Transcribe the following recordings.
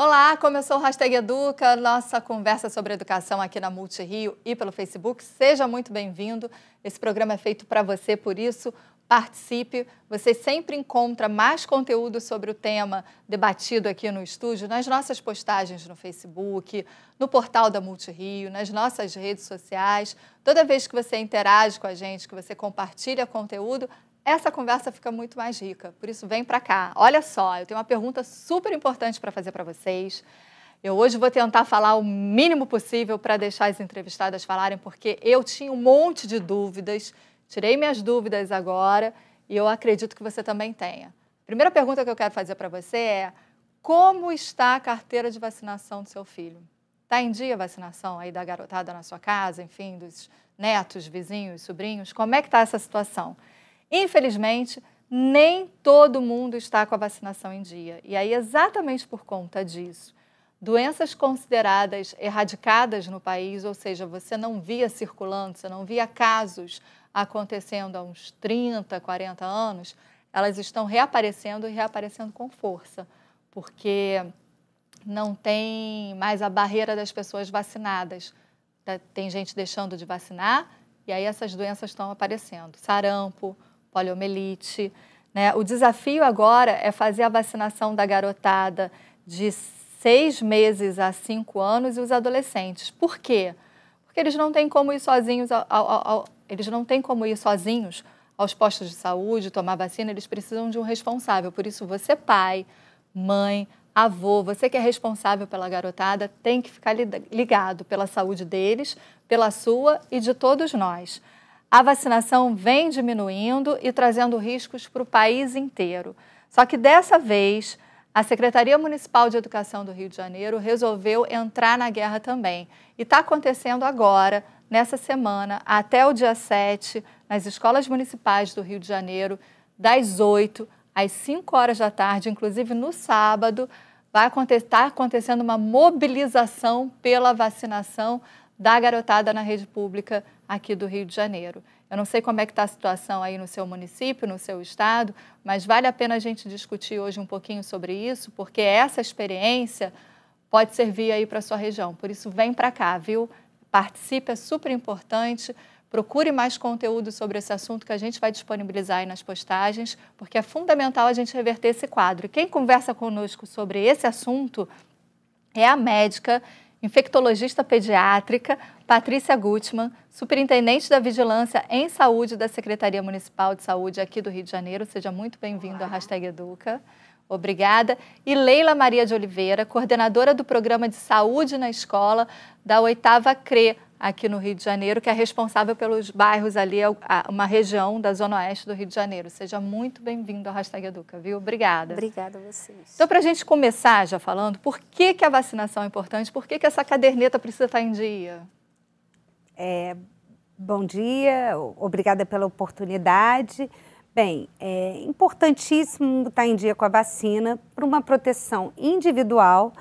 Olá, começou o Hashtag Educa, nossa conversa sobre educação aqui na Multirio e pelo Facebook. Seja muito bem-vindo. Esse programa é feito para você, por isso participe. Você sempre encontra mais conteúdo sobre o tema debatido aqui no estúdio, nas nossas postagens no Facebook, no portal da Multirio, nas nossas redes sociais. Toda vez que você interage com a gente, que você compartilha conteúdo, essa conversa fica muito mais rica, por isso vem para cá. Olha só, eu tenho uma pergunta super importante para fazer para vocês. Eu hoje vou tentar falar o mínimo possível para deixar as entrevistadas falarem, porque eu tinha um monte de dúvidas, tirei minhas dúvidas agora e eu acredito que você também tenha. A primeira pergunta que eu quero fazer para você é: como está a carteira de vacinação do seu filho? Está em dia a vacinação aí da garotada na sua casa, enfim, dos netos, vizinhos, sobrinhos? Como é que está essa situação? Infelizmente, nem todo mundo está com a vacinação em dia. E aí, exatamente por conta disso, doenças consideradas erradicadas no país, ou seja, você não via circulando, você não via casos acontecendo há uns 30, 40 anos, elas estão reaparecendo e reaparecendo com força, porque não tem mais a barreira das pessoas vacinadas. Tem gente deixando de vacinar e aí essas doenças estão aparecendo. Sarampo, poliomielite, né? O desafio agora é fazer a vacinação da garotada de 6 meses a 5 anos e os adolescentes. Por quê? Porque eles não têm como ir sozinhos, aos postos de saúde, tomar vacina, eles precisam de um responsável. Por isso, você pai, mãe, avô, você que é responsável pela garotada, tem que ficar ligado pela saúde deles, pela sua e de todos nós. A vacinação vem diminuindo e trazendo riscos para o país inteiro. Só que dessa vez, a Secretaria Municipal de Educação do Rio de Janeiro resolveu entrar na guerra também. E está acontecendo agora, nessa semana, até o dia 7, nas escolas municipais do Rio de Janeiro, das 8 às 5 horas da tarde, inclusive no sábado, vai estar acontecendo uma mobilização pela vacinação da garotada na rede pública aqui do Rio de Janeiro. Eu não sei como é que está a situação aí no seu município, no seu estado, mas vale a pena a gente discutir hoje um pouquinho sobre isso, porque essa experiência pode servir aí para a sua região. Por isso, vem para cá, viu? Participe, é super importante. Procure mais conteúdo sobre esse assunto que a gente vai disponibilizar aí nas postagens, porque é fundamental a gente reverter esse quadro. E quem conversa conosco sobre esse assunto é a médica infectologista pediátrica Patrícia Gutmann, superintendente da Vigilância em Saúde da Secretaria Municipal de Saúde aqui do Rio de Janeiro. Seja muito bem-vindo à Hashtag Educa. Obrigada. E Leila Maria de Oliveira, coordenadora do Programa de Saúde na Escola da 8ª CRE, aqui no Rio de Janeiro, que é responsável pelos bairros ali, uma região da Zona Oeste do Rio de Janeiro. Seja muito bem-vindo à Hashtag Educa, viu? Obrigada. Obrigada a vocês. Então, para a gente começar já falando, por que a vacinação é importante? Por que essa caderneta precisa estar em dia? Bom dia, obrigada pela oportunidade. Bem, é importantíssimo estar em dia com a vacina para uma proteção individual,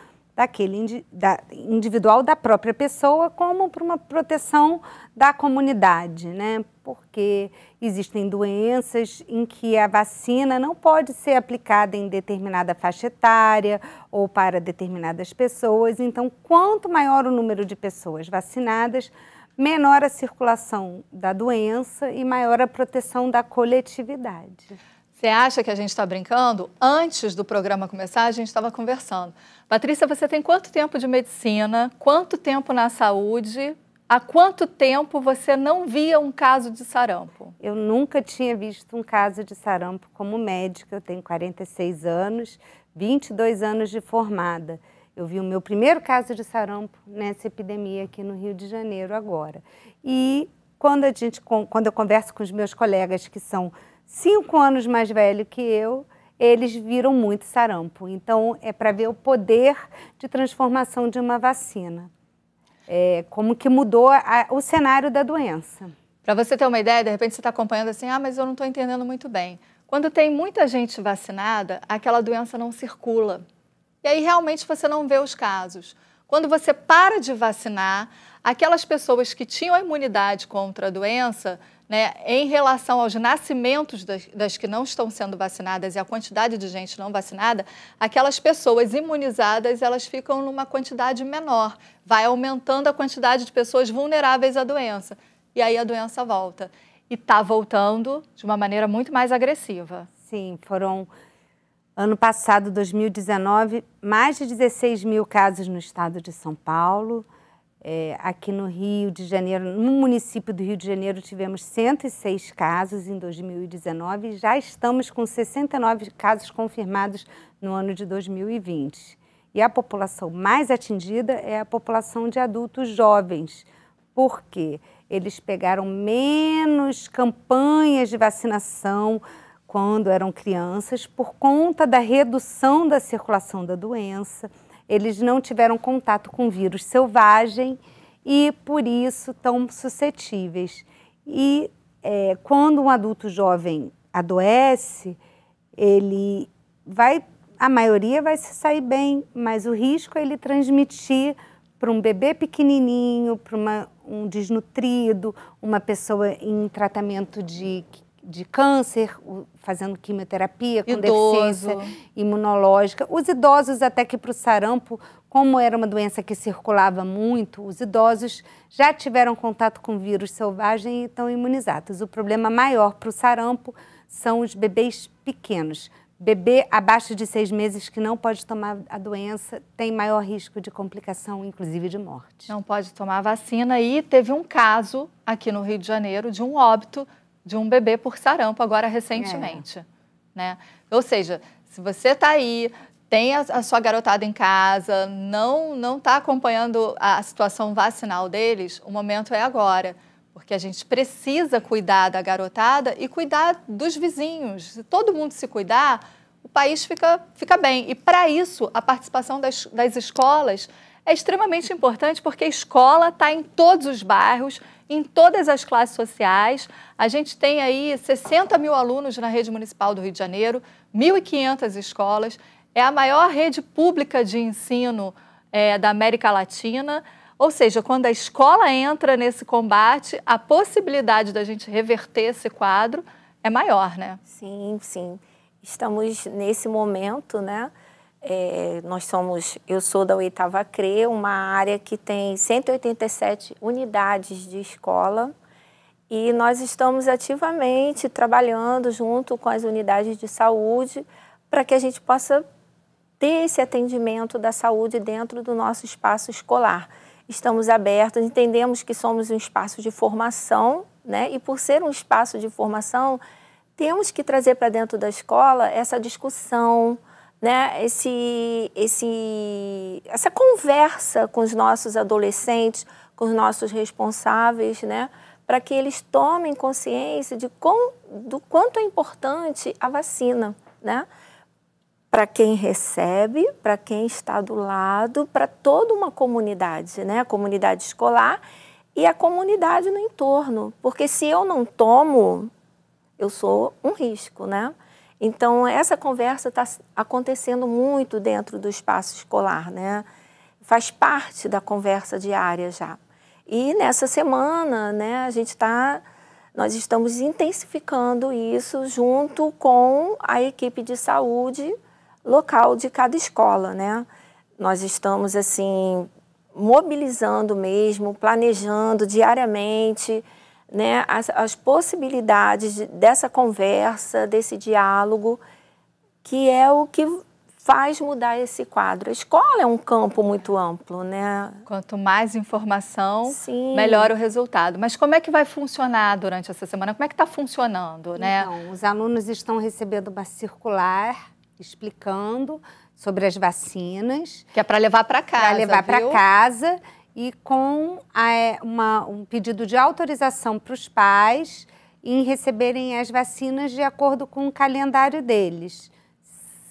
individual da própria pessoa, como para uma proteção da comunidade, né? Porque existem doenças em que a vacina não pode ser aplicada em determinada faixa etária ou para determinadas pessoas. Então, quanto maior o número de pessoas vacinadas, menor a circulação da doença e maior a proteção da coletividade. Você acha que a gente está brincando? Antes do programa começar, a gente estava conversando. Patrícia, você tem quanto tempo de medicina? Quanto tempo na saúde? Há quanto tempo você não via um caso de sarampo? Eu nunca tinha visto um caso de sarampo como médica. Eu tenho 46 anos, 22 anos de formada. Eu vi o meu primeiro caso de sarampo nessa epidemia aqui no Rio de Janeiro agora. E quando eu converso com os meus colegas que são 5 anos mais velhos que eu, eles viram muito sarampo. Então, é para ver o poder de transformação de uma vacina. Como que mudou o cenário da doença. Para você ter uma ideia, de repente você está acompanhando assim, mas eu não estou entendendo muito bem. Quando tem muita gente vacinada, aquela doença não circula. E aí realmente você não vê os casos. Quando você para de vacinar, aquelas pessoas que tinham a imunidade contra a doença, né, em relação aos nascimentos das que não estão sendo vacinadas e a quantidade de gente não vacinada, aquelas pessoas imunizadas, elas ficam numa quantidade menor. Vai aumentando a quantidade de pessoas vulneráveis à doença. E aí a doença volta. E está voltando de uma maneira muito mais agressiva. Sim, foram, ano passado, 2019, mais de 16 mil casos no estado de São Paulo. Aqui no Rio de Janeiro, no município do Rio de Janeiro, tivemos 106 casos em 2019 e já estamos com 69 casos confirmados no ano de 2020. E a população mais atingida é a população de adultos jovens. Por quê? Eles pegaram menos campanhas de vacinação quando eram crianças por conta da redução da circulação da doença. Eles não tiveram contato com vírus selvagem e, por isso, estão suscetíveis. E quando um adulto jovem adoece, a maioria vai se sair bem, mas o risco é ele transmitir para um bebê pequenininho, para um desnutrido, uma pessoa em tratamento de câncer, fazendo quimioterapia, com deficiência imunológica. Os idosos, até que para o sarampo, como era uma doença que circulava muito, os idosos já tiveram contato com vírus selvagem e estão imunizados. O problema maior para o sarampo são os bebês pequenos. Bebê abaixo de 6 meses que não pode tomar a doença tem maior risco de complicação, inclusive de morte. Não pode tomar a vacina e teve um caso aqui no Rio de Janeiro de um óbito de um bebê por sarampo agora recentemente, né? Ou seja, se você está aí, tem a sua garotada em casa, não está acompanhando a situação vacinal deles, o momento é agora, porque a gente precisa cuidar da garotada e cuidar dos vizinhos. Se todo mundo se cuidar, o país fica bem. E para isso, a participação das escolas é extremamente importante, porque a escola está em todos os bairros, em todas as classes sociais. A gente tem aí 60 mil alunos na rede municipal do Rio de Janeiro, 1.500 escolas. É a maior rede pública de ensino da América Latina. Ou seja, quando a escola entra nesse combate, a possibilidade da gente reverter esse quadro é maior, né? Sim, sim. Estamos nesse momento, né? Eu sou da 8ª CRE, uma área que tem 187 unidades de escola e nós estamos ativamente trabalhando junto com as unidades de saúde para que a gente possa ter esse atendimento da saúde dentro do nosso espaço escolar. Estamos abertos, entendemos que somos um espaço de formação, né? E por ser um espaço de formação, temos que trazer para dentro da escola essa discussão, né, essa conversa com os nossos adolescentes, com os nossos responsáveis, né, para que eles tomem consciência do quanto é importante a vacina, né, para quem recebe, para quem está do lado, para toda uma comunidade, né, a comunidade escolar e a comunidade no entorno, porque se eu não tomo, eu sou um risco, né? Então, essa conversa está acontecendo muito dentro do espaço escolar, né? Faz parte da conversa diária já. E nessa semana, né, nós estamos intensificando isso junto com a equipe de saúde local de cada escola, né? Nós estamos, assim, mobilizando mesmo, planejando diariamente, né, as possibilidades dessa conversa, desse diálogo, que é o que faz mudar esse quadro. A escola é um campo muito amplo, né? Quanto mais informação, Sim, melhor o resultado. Mas como é que vai funcionar durante essa semana? Como é que está funcionando, né? Então, os alunos estão recebendo uma circular explicando sobre as vacinas. Que é para levar para casa, para levar para casa. E com um pedido de autorização para os pais em receberem as vacinas de acordo com o calendário deles.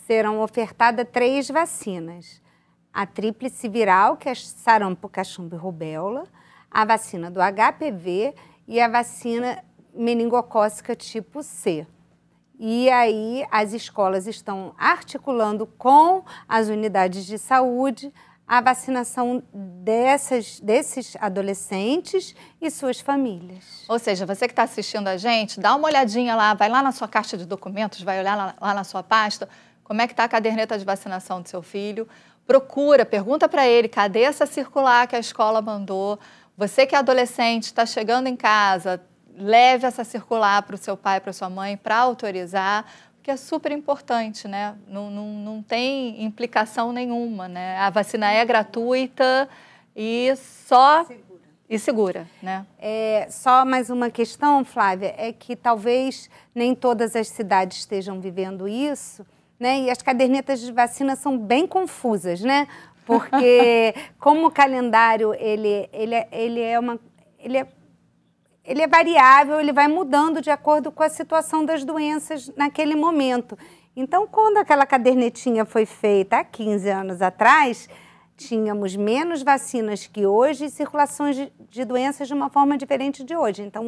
Serão ofertadas 3 vacinas. A tríplice viral, que é sarampo, cachumba e rubéola, a vacina do HPV e a vacina meningocócica tipo C. E aí as escolas estão articulando com as unidades de saúde a vacinação desses adolescentes e suas famílias. Ou seja, você que está assistindo a gente, dá uma olhadinha lá, vai lá na sua caixa de documentos, vai olhar lá na sua pasta, como é que está a caderneta de vacinação do seu filho. Procura, pergunta para ele, cadê essa circular que a escola mandou? Você que é adolescente, está chegando em casa, leve essa circular para o seu pai, para a sua mãe, para autorizar, que é super importante, né? Não tem implicação nenhuma, né? A vacina é gratuita e segura, né? Só mais uma questão, Flávia, é que talvez nem todas as cidades estejam vivendo isso, né? E as cadernetas de vacina são bem confusas, né? Porque como o calendário ele é variável, ele vai mudando de acordo com a situação das doenças naquele momento. Então, quando aquela cadernetinha foi feita há 15 anos atrás, tínhamos menos vacinas que hoje e circulações de doenças de uma forma diferente de hoje. Então,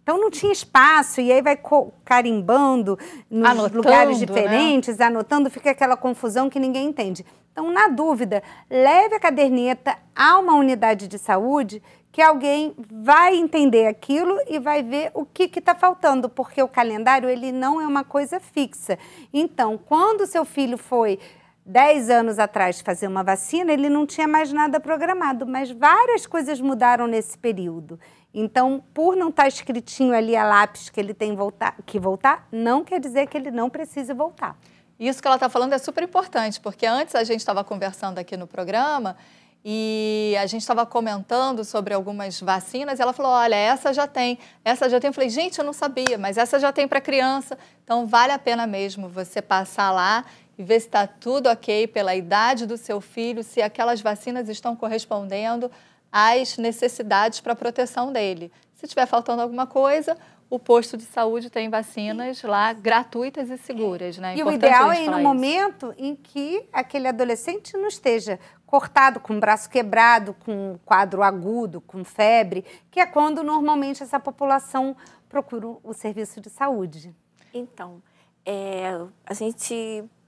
não tinha espaço, e aí vai carimbando nos lugares diferentes, né? Anotando, fica aquela confusão que ninguém entende. Então, na dúvida, leve a caderneta a uma unidade de saúde que alguém vai entender aquilo e vai ver o que está faltando, porque o calendário ele não é uma coisa fixa. Então, quando o seu filho foi 10 anos atrás fazer uma vacina, ele não tinha mais nada programado, mas várias coisas mudaram nesse período. Então, por não estar escritinho ali a lápis que ele tem que voltar, não quer dizer que ele não precise voltar. Isso que ela está falando é super importante, porque antes a gente estava conversando aqui no programa e a gente estava comentando sobre algumas vacinas e ela falou, olha, essa já tem. Eu falei, gente, eu não sabia, mas essa já tem para criança. Então, vale a pena mesmo você passar lá e ver se está tudo ok pela idade do seu filho, se aquelas vacinas estão correspondendo às necessidades para a proteção dele. Se estiver faltando alguma coisa, o posto de saúde tem vacinas lá gratuitas e seguras, né? E o ideal é ir no momento em que aquele adolescente não esteja cortado, com o braço quebrado, com quadro agudo, com febre, que é quando normalmente essa população procura o serviço de saúde. Então,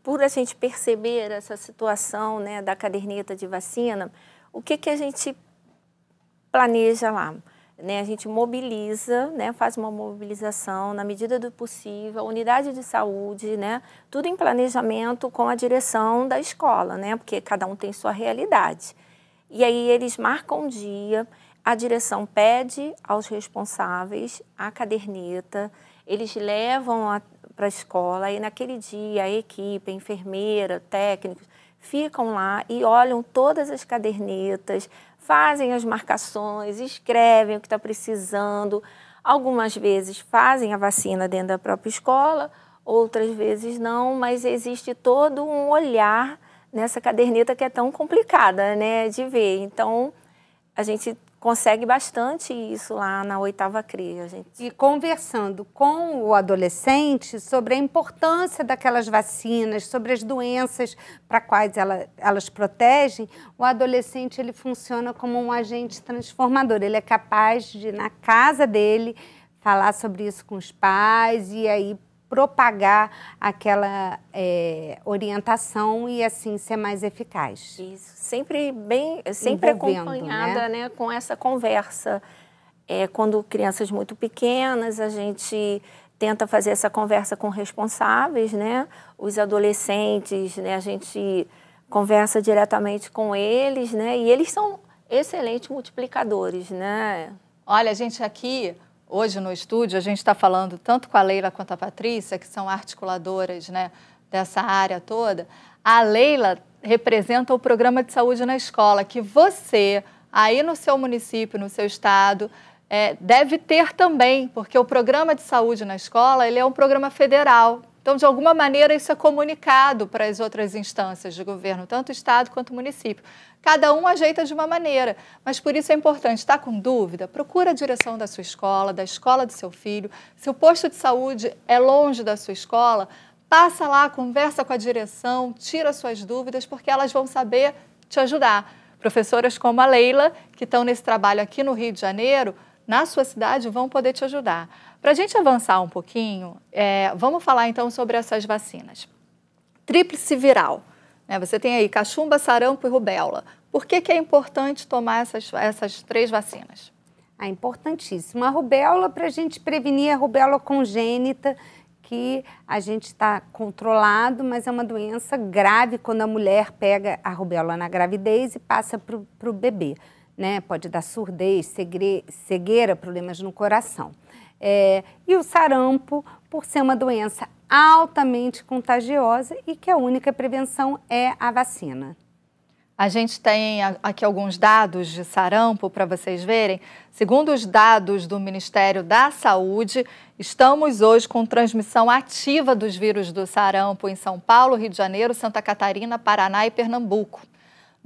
por a gente perceber essa situação, né, da caderneta de vacina, o que a gente planeja lá? Né, a gente mobiliza, né, faz uma mobilização na medida do possível, a unidade de saúde, né, tudo em planejamento com a direção da escola, né, porque cada um tem sua realidade. E aí eles marcam um dia, a direção pede aos responsáveis a caderneta, eles levam para a escola e naquele dia a equipe, a enfermeira, técnicos, ficam lá e olham todas as cadernetas, fazem as marcações, escrevem o que está precisando. Algumas vezes fazem a vacina dentro da própria escola, outras vezes não, mas existe todo um olhar nessa caderneta que é tão complicada, né, de ver. Então, a gente consegue bastante isso lá na 8ª CRE. E conversando com o adolescente sobre a importância daquelas vacinas, sobre as doenças para quais elas protegem, o adolescente ele funciona como um agente transformador. Ele é capaz de, na casa dele, falar sobre isso com os pais e aí propagar aquela orientação e assim ser mais eficaz. Isso, sempre acompanhada, né, com essa conversa. Quando crianças muito pequenas, a gente tenta fazer essa conversa com responsáveis, né? Os adolescentes, né, a gente conversa diretamente com eles, né? E eles são excelentes multiplicadores, né? Olha, a gente aqui hoje no estúdio, a gente está falando tanto com a Leila quanto a Patrícia, que são articuladoras, né, dessa área toda. A Leila representa o programa de saúde na escola, que você, aí no seu município, no seu estado, deve ter também, porque o programa de saúde na escola ele é um programa federal. Então, de alguma maneira, isso é comunicado para as outras instâncias de governo, tanto o estado quanto o município. Cada um ajeita de uma maneira, mas por isso é importante, está com dúvida? Procura a direção da sua escola, da escola do seu filho. Se o posto de saúde é longe da sua escola, passa lá, conversa com a direção, tira suas dúvidas, porque elas vão saber te ajudar. Professoras como a Leila, que estão nesse trabalho aqui no Rio de Janeiro, na sua cidade, vão poder te ajudar. Para a gente avançar um pouquinho, vamos falar então sobre essas vacinas. Tríplice viral. né? Você tem aí cachumba, sarampo e rubéola. Por que é importante tomar essas 3 vacinas? É importantíssimo. A rubéola, para a gente prevenir a rubéola congênita, que a gente está controlado, mas é uma doença grave quando a mulher pega a rubéola na gravidez e passa para o bebê, né? Pode dar surdez, cegueira, problemas no coração. E o sarampo, por ser uma doença altamente contagiosa e que a única prevenção é a vacina. A gente tem aqui alguns dados de sarampo para vocês verem. Segundo os dados do Ministério da Saúde, estamos hoje com transmissão ativa dos vírus do sarampo em São Paulo, Rio de Janeiro, Santa Catarina, Paraná e Pernambuco.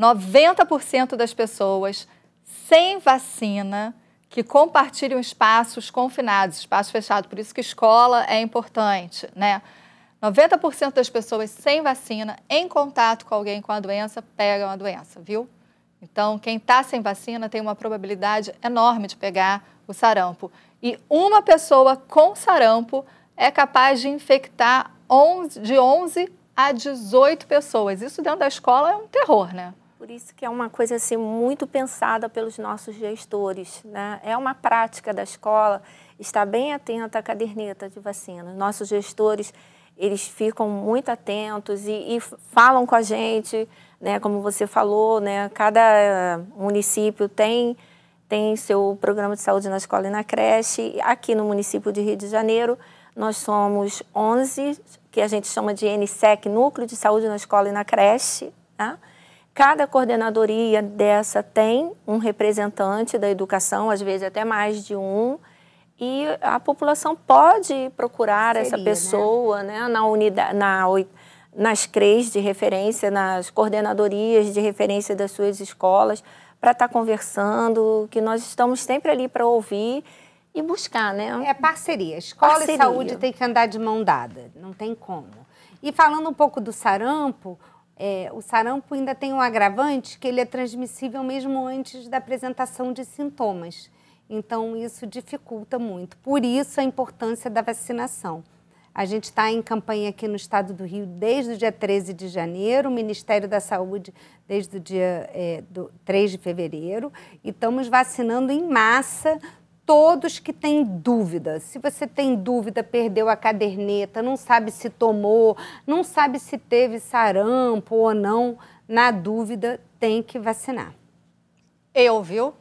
90% das pessoas sem vacina que compartilham espaços confinados, espaço fechado, por isso que escola é importante, né? 90% das pessoas sem vacina, em contato com alguém com a doença, pegam a doença, viu? Então, quem está sem vacina tem uma probabilidade enorme de pegar o sarampo. E uma pessoa com sarampo é capaz de infectar de 11 a 18 pessoas. Isso dentro da escola é um terror, né? Por isso que é uma coisa assim, muito pensada pelos nossos gestores, né? É uma prática da escola estar bem atenta à caderneta de vacina. Nossos gestores, eles ficam muito atentos e falam com a gente, né? Como você falou, né? Cada município tem seu programa de saúde na escola e na creche. Aqui no município de Rio de Janeiro, nós somos 11, que a gente chama de NSEC, Núcleo de Saúde na Escola e na Creche, né? Cada coordenadoria dessa tem um representante da educação, às vezes até mais de um, e a população pode procurar essa pessoa, né? Nas CREs de referência, nas coordenadorias de referência das suas escolas, para estar conversando, que nós estamos sempre ali para ouvir e buscar, né? É parceria. Escola e saúde tem que andar de mão dada, não tem como. E falando um pouco do sarampo, o sarampo ainda tem um agravante que ele é transmissível mesmo antes da apresentação de sintomas. Então, isso dificulta muito. Por isso, a importância da vacinação. A gente está em campanha aqui no estado do Rio desde o dia 13 de janeiro, o Ministério da Saúde desde o dia 3 de fevereiro, e estamos vacinando em massa todos que têm dúvida. Se você tem dúvida, perdeu a caderneta, não sabe se tomou, não sabe se teve sarampo ou não, na dúvida, tem que vacinar. Viu?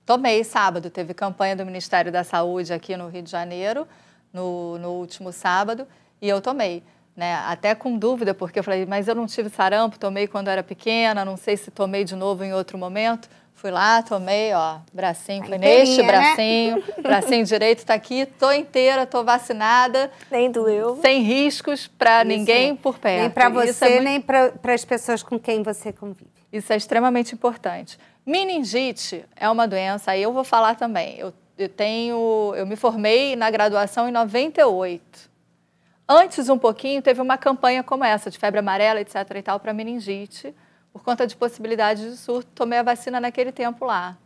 Tomei sábado, teve campanha do Ministério da Saúde aqui no Rio de Janeiro, no último sábado, e eu tomei, né? Até com dúvida, porque eu falei, mas eu não tive sarampo, tomei quando era pequena, não sei se tomei de novo em outro momento. Fui lá, tomei, ó, bracinho, foi neste bracinho, né? Bracinho direito tá aqui, tô inteira, tô vacinada. Nem doeu. Sem riscos para ninguém por perto. Nem para você, nem para as pessoas com quem você convive. Isso é extremamente importante. Meningite é uma doença, aí eu vou falar também. Eu me formei na graduação em 98. Antes, um pouquinho, teve uma campanha como essa, de febre amarela, etc. e tal, para meningite. Por conta de possibilidade de surto, tomei a vacina naquele tempo lá.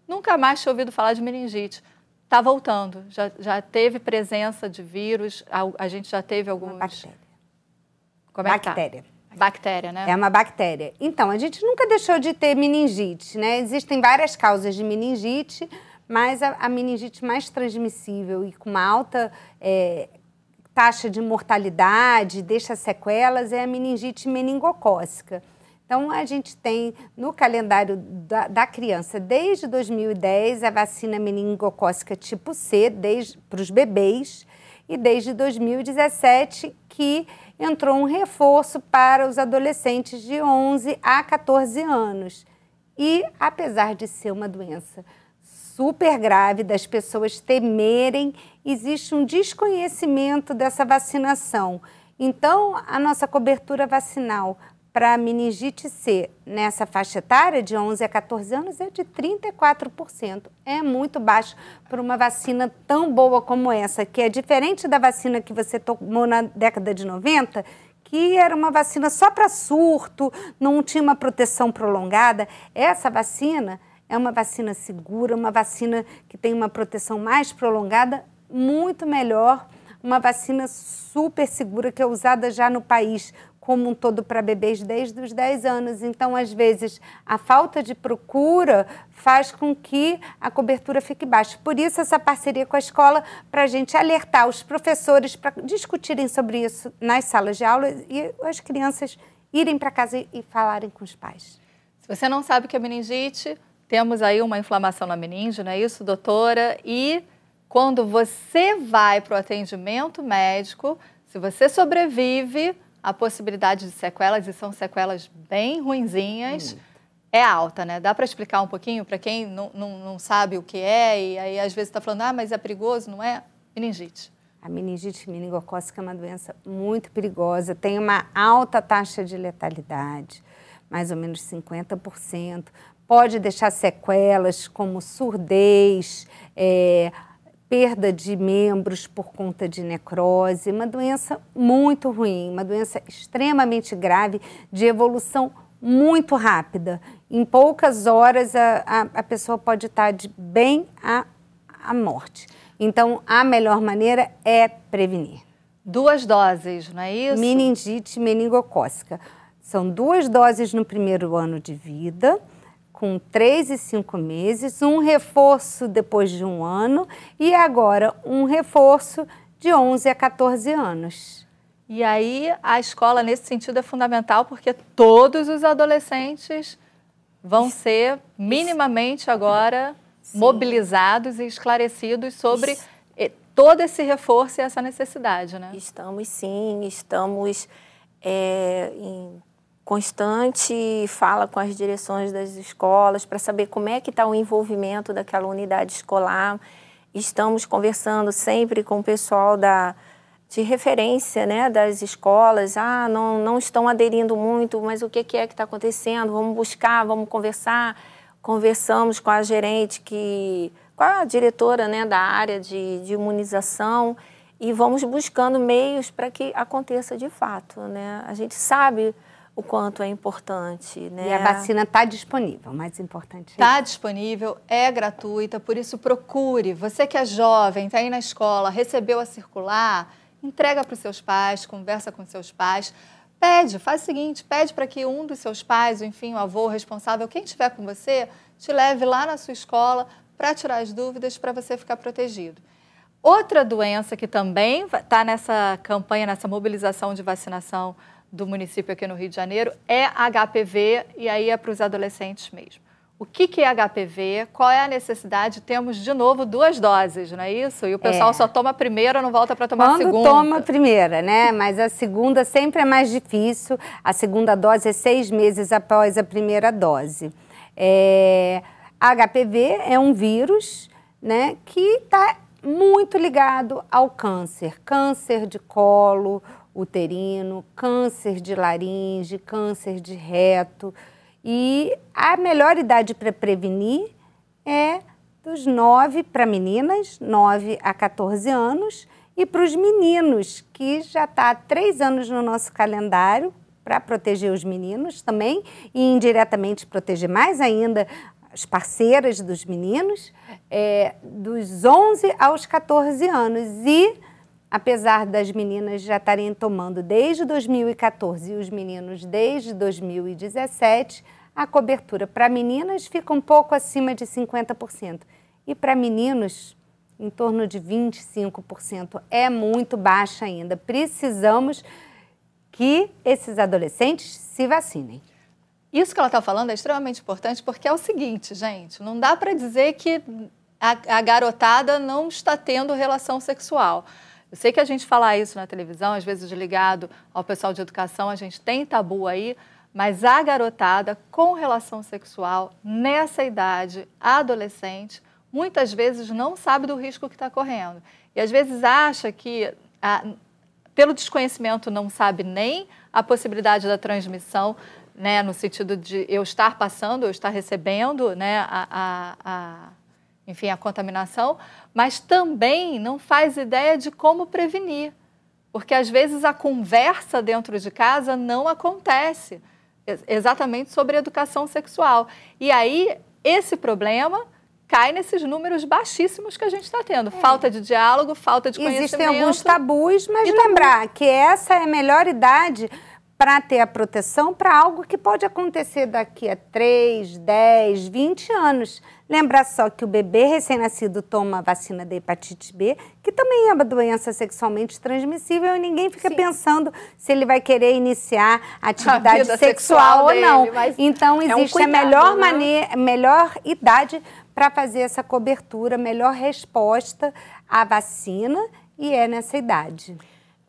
Nunca mais tinha ouvido falar de meningite. Está voltando, já teve presença de vírus, a gente já teve alguns... Uma bactéria. Como é que tá? Bactéria, né? É uma bactéria. Então, a gente nunca deixou de ter meningite, né? Existem várias causas de meningite, mas a meningite mais transmissível e com uma alta taxa de mortalidade, deixa sequelas, é a meningite meningocócica. Então, a gente tem no calendário da criança, desde 2010, a vacina meningocócica tipo C, para os bebês, e desde 2017 que entrou um reforço para os adolescentes de 11 a 14 anos. E, apesar de ser uma doença super grave, das pessoas temerem, existe um desconhecimento dessa vacinação. Então, a nossa cobertura vacinal para a meningite C, nessa faixa etária de 11 a 14 anos, é de 34%. É muito baixo para uma vacina tão boa como essa, que é diferente da vacina que você tomou na década de 90, que era uma vacina só para surto, não tinha uma proteção prolongada. Essa vacina é uma vacina segura, uma vacina que tem uma proteção mais prolongada, muito melhor, uma vacina super segura que é usada já no país como um todo para bebês desde os 10 anos. Então, às vezes, a falta de procura faz com que a cobertura fique baixa. Por isso, essa parceria com a escola, para a gente alertar os professores para discutirem sobre isso nas salas de aula e as crianças irem para casa e falarem com os pais. Se você não sabe o que é meningite, temos aí uma inflamação na meninge, não é isso, doutora? E quando você vai para o atendimento médico, se você sobrevive, a possibilidade de sequelas, e são sequelas bem ruinzinhas, é alta, né? Dá para explicar um pouquinho para quem não sabe o que é e aí às vezes está falando, ah, mas é perigoso, não é? Meningite. A meningite meningocócica é uma doença muito perigosa, tem uma alta taxa de letalidade, mais ou menos 50%. Pode deixar sequelas como surdez, perda de membros por conta de necrose, uma doença muito ruim, uma doença extremamente grave, de evolução muito rápida. Em poucas horas a pessoa pode estar de bem à morte. Então, a melhor maneira é prevenir. 2 doses, não é isso? Meningite meningocócica. São 2 doses no primeiro ano de vida, com 3 e 5 meses, um reforço depois de 1 ano e agora um reforço de 11 a 14 anos. E aí a escola nesse sentido é fundamental porque todos os adolescentes vão ser minimamente agora mobilizados e esclarecidos sobre todo esse reforço e essa necessidade, né? Estamos sim, estamos em constante fala com as direções das escolas para saber como é que está o envolvimento daquela unidade escolar. Estamos conversando sempre com o pessoal de referência, né, das escolas. Ah, não estão aderindo muito, mas o que é que está acontecendo? Vamos buscar, vamos conversar. Conversamos com a gerente, com a diretora, né, da área de imunização e vamos buscando meios para que aconteça de fato, né? A gente sabe o quanto é importante, né? E a vacina está disponível, o mais importante. Está disponível, é gratuita, por isso procure. Você que é jovem, está aí na escola, recebeu a circular, entrega para os seus pais, conversa com seus pais. Faz o seguinte, pede para que um dos seus pais, ou enfim, o avô, o responsável, quem estiver com você, te leve lá na sua escola para tirar as dúvidas, para você ficar protegido. Outra doença que também está nessa campanha, nessa mobilização de vacinação do município aqui no Rio de Janeiro, é HPV, e aí é para os adolescentes mesmo. O que é HPV? Qual é a necessidade? Temos, de novo, 2 doses, não é isso? E o pessoal só toma a primeira, não volta para tomar a segunda. Quando toma a primeira, né? Mas a segunda sempre é mais difícil. A segunda dose é 6 meses após a primeira dose. HPV é um vírus, né, que está muito ligado ao câncer. Câncer de colo uterino, câncer de laringe, câncer de reto. E a melhor idade para prevenir é dos 9 para meninas, 9 a 14 anos, e para os meninos, que já está há 3 anos no nosso calendário, para proteger os meninos também, e indiretamente proteger mais ainda as parceiras dos meninos, dos 11 aos 14 anos. E apesar das meninas já estarem tomando desde 2014 e os meninos desde 2017, a cobertura para meninas fica um pouco acima de 50%. E para meninos, em torno de 25%. É muito baixa ainda. Precisamos que esses adolescentes se vacinem. Isso que ela está falando é extremamente importante porque é o seguinte, gente, não dá para dizer que a garotada não está tendo relação sexual. Eu sei que a gente fala isso na televisão, às vezes ligado ao pessoal de educação, a gente tem tabu aí, mas a garotada com relação sexual, nessa idade, adolescente, muitas vezes não sabe do risco que está correndo. E às vezes acha que, pelo desconhecimento, não sabe nem a possibilidade da transmissão, né, no sentido de eu estar passando, eu estar recebendo, né, enfim, a contaminação, mas também não faz ideia de como prevenir, porque às vezes a conversa dentro de casa não acontece exatamente sobre educação sexual. E aí esse problema cai nesses números baixíssimos que a gente está tendo. Falta de diálogo, falta de conhecimento. Existem alguns tabus, mas lembrar que essa é a melhor idade para ter a proteção para algo que pode acontecer daqui a 3, 10, 20 anos. Lembra só que o bebê recém-nascido toma a vacina da hepatite B, que também é uma doença sexualmente transmissível e ninguém fica pensando se ele vai querer iniciar atividade sexual ou não. Então, existe a melhor idade para fazer essa cobertura, melhor resposta à vacina, e é nessa idade.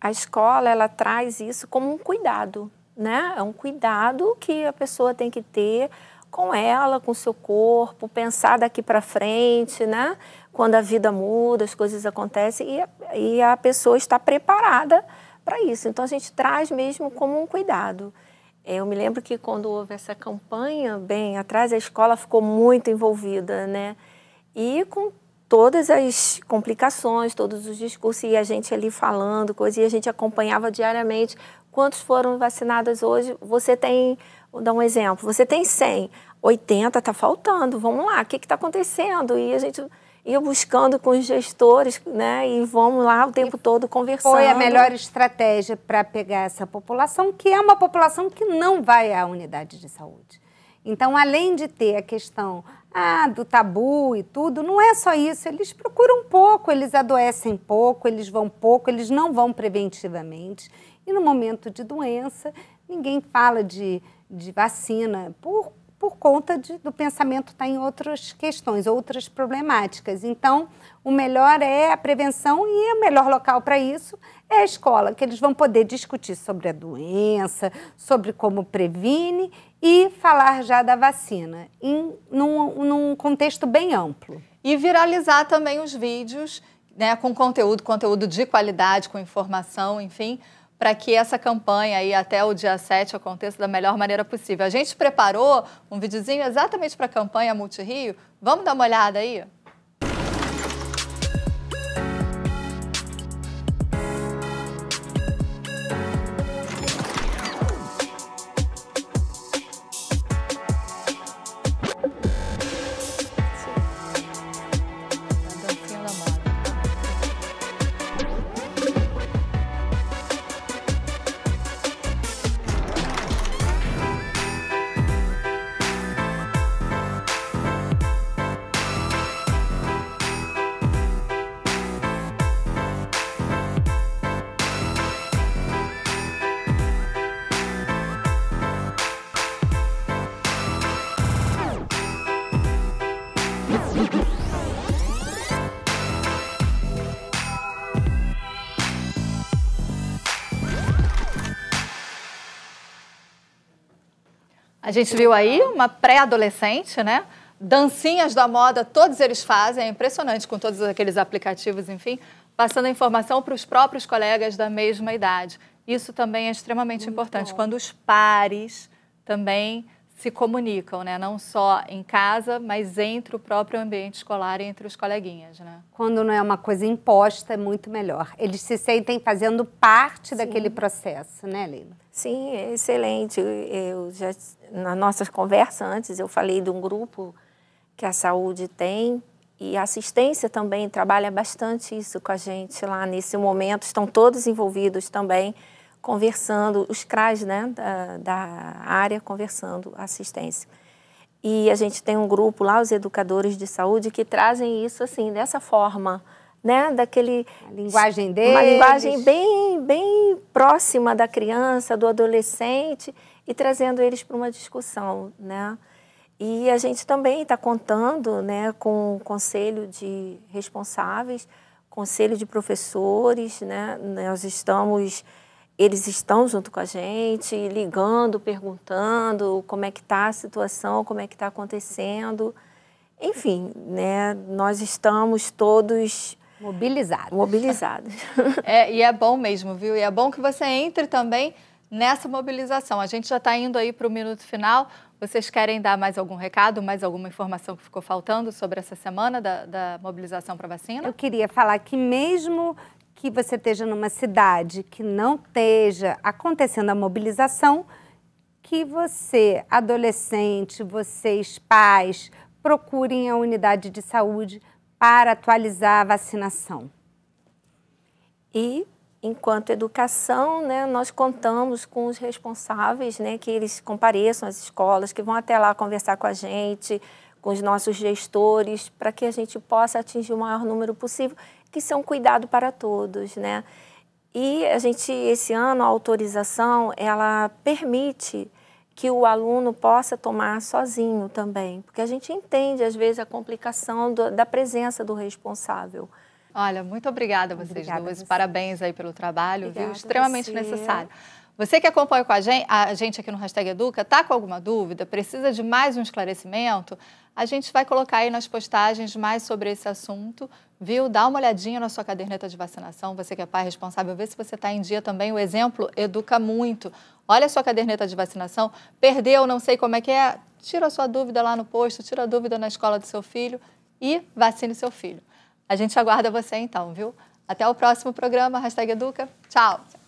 A escola, ela traz isso como um cuidado, né? É um cuidado que a pessoa tem que ter com ela, com o seu corpo, pensar daqui para frente, né? Quando a vida muda, as coisas acontecem e a pessoa está preparada para isso. Então, a gente traz mesmo como um cuidado. Eu me lembro que quando houve essa campanha, bem atrás, a escola ficou muito envolvida, né? E com todas as complicações, todos os discursos, e a gente ali falando coisas, e a gente acompanhava diariamente quantos foram vacinados hoje. Você tem, vou dar um exemplo, você tem 100, 80 está faltando, vamos lá, o que está acontecendo? E a gente ia buscando com os gestores, né, e vamos lá o tempo todo conversando. Foi a melhor estratégia para pegar essa população, que é uma população que não vai à unidade de saúde. Então, além de ter a questão do tabu e tudo, não é só isso, eles procuram pouco, eles adoecem pouco, eles não vão preventivamente. E no momento de doença, ninguém fala de vacina por conta do pensamento estar em outras questões, outras problemáticas. Então, o melhor é a prevenção e o melhor local para isso é a escola, que eles vão poder discutir sobre a doença, sobre como previne e falar já da vacina, num contexto bem amplo. E viralizar também os vídeos, né, com conteúdo de qualidade, com informação, enfim, para que essa campanha aí até o dia 7 aconteça da melhor maneira possível. A gente preparou um videozinho exatamente para a campanha Multirio. Vamos dar uma olhada aí? A gente viu aí uma pré-adolescente, né? Dancinhas da moda, todos eles fazem, é impressionante com todos aqueles aplicativos, enfim, passando a informação para os próprios colegas da mesma idade. Isso também é extremamente importante, quando os pares também se comunicam, né? Não só em casa, mas entre o próprio ambiente escolar e entre os coleguinhas, né? Quando não é uma coisa imposta, é muito melhor. Eles se sentem fazendo parte daquele processo, né, Leila? Sim, é excelente. Eu já, na nossa conversa antes, eu falei de um grupo que a saúde tem e a assistência também trabalha bastante isso com a gente lá nesse momento. Estão todos envolvidos também, conversando, os CRAs, né, da área, conversando assistência. E a gente tem um grupo lá, os educadores de saúde, que trazem isso assim, dessa forma, né, a linguagem deles. Uma linguagem bem próxima da criança, do adolescente, e trazendo eles para uma discussão, né. E a gente também está contando, né, com o conselho de responsáveis, conselho de professores, né, eles estão junto com a gente, ligando, perguntando como é que está a situação, como é que está acontecendo. Enfim, né, nós estamos todos mobilizados. E é bom mesmo, viu? E é bom que você entre também nessa mobilização. A gente já está indo aí para o minuto final. Vocês querem dar mais algum recado, mais alguma informação que ficou faltando sobre essa semana da mobilização para vacina? Eu queria falar que mesmo que você esteja numa cidade que não esteja acontecendo a mobilização, que você, adolescente, vocês, pais, procurem a unidade de saúde para atualizar a vacinação. E enquanto educação, né, nós contamos com os responsáveis, né, que eles compareçam às escolas, que vão até lá conversar com a gente, com os nossos gestores, para que a gente possa atingir o maior número possível, que isso é um cuidado para todos, né? E a gente, esse ano, a autorização, ela permite que o aluno possa tomar sozinho também, porque a gente entende, às vezes, a complicação da presença do responsável. Olha, muito obrigada a vocês duas. Parabéns aí pelo trabalho, Obrigada, viu? Extremamente você. necessário. Você que acompanha com a gente aqui no Hashtag Educa, tá com alguma dúvida, precisa de mais um esclarecimento? A gente vai colocar aí nas postagens mais sobre esse assunto, viu? Dá uma olhadinha na sua caderneta de vacinação, você que é pai responsável, vê se você está em dia também. O exemplo educa muito. Olha a sua caderneta de vacinação, perdeu, não sei como é que é, tira a sua dúvida lá no posto, tira a dúvida na escola do seu filho e vacine seu filho. A gente aguarda você então, viu? Até o próximo programa, Hashtag Educa. Tchau!